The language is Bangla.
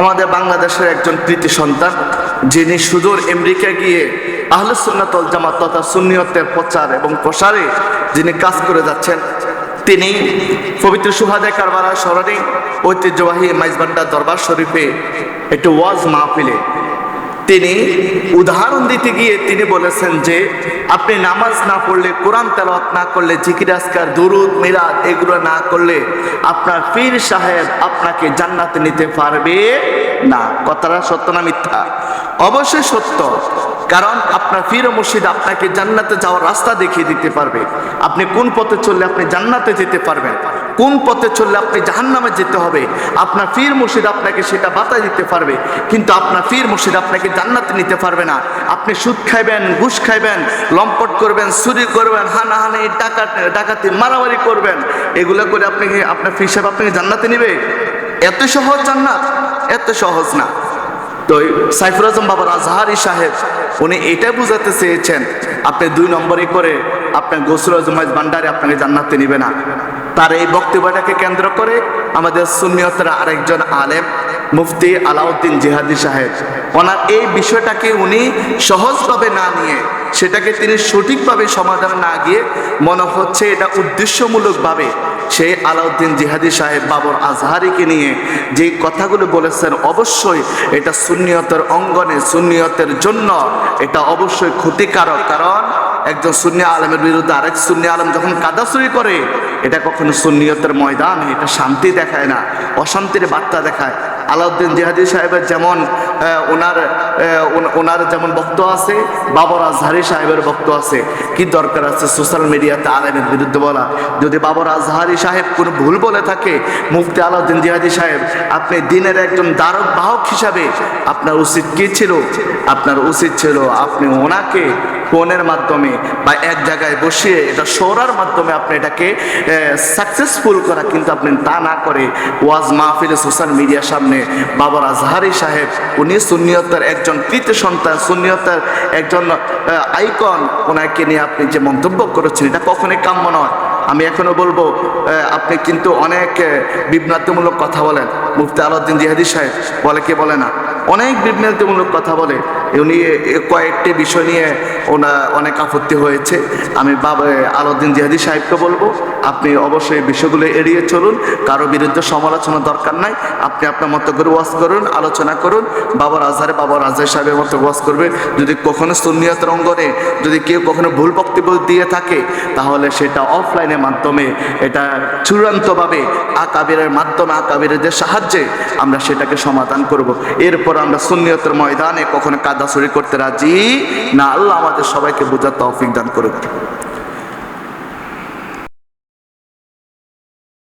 আমাদের বাংলাদেশের একজন কৃতি সন্তান, যিনি সুদূর আমেরিকা গিয়ে আহলে সুন্নাত ওয়াল জামাত তথা সুন্নিয়তের প্রচার এবং প্রসারে যিনি কাজ করে যাচ্ছেন, তিনি পবিত্র শুহাদা কারবালার স্মরণে ঐতিহ্যবাহী মাইজবান্ডা দরবার শরীফে একটি ওয়াজ মাহফিলে তিনি উদাহরণ দিতে গিয়ে তিনি বলেছেন যে আপনি নামাজ না পড়লে, কোরআন তেলাওয়াত না করলে, জিকির আজকার, দুরুদ মিলাদ এগুলো না করলে আপনার পীর সাহেব আপনাকে জান্নাতে নিতে পারবে না। কথাটা সত্য না মিথ্যা? অবশ্যই সত্য। কারণ আপনার পীর ও মুর্শিদ আপনাকে জান্নাতে যাওয়ার রাস্তা দেখিয়ে দিতে পারবে। আপনি কোন পথে চললে আপনি জান্নাতে যেতে পারবেন, কোন পথে চললে আপনি জাহান্নামে যেতে হবে, আপনার পীর মুর্শিদ আপনাকে সেটা বাতায় দিতে পারবে। কিন্তু আপনার পীর মুর্শিদ আপনাকে জান্নাতে নিতে পারবে না। আপনি সুদ খাইবেন, ঘুষ খাইবেন, লম্পট করবেন, চুরি করবেন, হানাহানি, ডাকাতি, মারামারি করবেন, এগুলো করে আপনার পীর সাহেব আপনাকে জান্নাতে নিবে? এত সহজ জান্নাত? এত সহজ না। তো সাইফুল আজম বাবার আজহারি সাহেব উনি এটা বুঝাতে চেয়েছেন, আপনি 2 নম্বরই করে আপনার গৌসুল আজম ভান্ডারে আপনাকে জান্নাতে নিবে না। তার এই বক্তব্যটাকে কেন্দ্র করে আমাদের সুন্নিয়তের আরেকজন আলেম মুফতি আলাউদ্দিন জিহাদি সাহেব, ওনার এই বিষয়টাকে উনি সহজভাবে না নিয়ে, সেটাকে তিনি সঠিকভাবে সমাধান না গিয়ে, মনে হচ্ছে এটা উদ্দেশ্যমূলকভাবে সেই আলাউদ্দিন জিহাদি সাহেব বাবর আজহারিকে নিয়ে যে কথাগুলো বলেছেন, অবশ্যই এটা সুন্নিয়তের অঙ্গনে, সুন্নিয়তের জন্য এটা অবশ্যই ক্ষতিকারক। কারণ একজন সুন্নি আলেমের বিরুদ্ধে আরেক সুন্নি আলেম যখন কাদাচুরি করে, এটা কখনো সুন্নিয়তের ময়দান, এটা শান্তি দেখায় না, অশান্তির বার্তা দেখায়। আলাউদ্দিন জিহাদি সাহেবের যেমন ওনার যেমন বক্তব্য আছে, বাবর আজহারি সাহেবের বক্তব্য আছে। কি দরকার আছে সোশ্যাল মিডিয়াতে আলেমের বিরুদ্ধে বলা? যদি বাবর আজহারি সাহেব কোনো ভুল বলে থাকে, মুফতি আলাউদ্দিন জিহাদি সাহেব আপনি দিনের একজন দ্বারক বাহক হিসাবে আপনার উচিত কি ছিল? আপনার উচিত ছিল আপনি ওনাকে ফোনের মাধ্যমে বা এক জায়গায় বসিয়ে এটা সরার মাধ্যমে আপনি এটাকে সাকসেসফুল করা। কিন্তু আপনি তা না করে ওয়াজ মাহফিলে সোশ্যাল মিডিয়ার সামনে বাবর আজহারি সাহেব, উনি সুন্নিয়তের একজন কৃতি সন্তান, সুন্নিয়তের একজন আইকন, ওনাকে নিয়ে আপনি যে মন্তব্য করেছেন, এটা কখনোই কাম্য নয়। আমি এখনো বলবো, আপনি কিন্তু অনেক বিভ্রান্তিমূলক কথা বলেন। মুফতি আলাউদ্দিন জিহাদি সাহেব বলে, কে বলে না, অনেক বিভ্রান্তিমূলক কথা বলে। উনি কয়েকটি বিষয় নিয়ে অনেক আপত্তি হয়েছে। আমি আলাউদ্দিন জিহাদি সাহেবকে বলবো, আপনি অবশ্যই বিষয়গুলো এড়িয়ে চলুন, কারো বিরুদ্ধে সমালোচনা দরকার নাই। আপনি আপনার মতো করে ওয়াজ করুন, আলোচনা করুন। বাবর আজহারি সাহেবের মতো ওয়াজ করবে। যদি কখনো সুন্নিয়তের অঙ্গনে যদি কেউ কখনো ভুল বক্তব্য দিয়ে থাকে, তাহলে সেটা অফলাইনের মাধ্যমে, এটা চূড়ান্তভাবে আকাবিরের মাধ্যমে, আকাবিরদের সাহায্যে আমরা সেটাকে সমাধান করব। এরপর আমরা সুন্নিয়তের ময়দানে কখনো কাদাছড়ি করতে রাজি না। আল্লাহ আমাদের সবাইকে বোঝার তৌফিক দান করুক।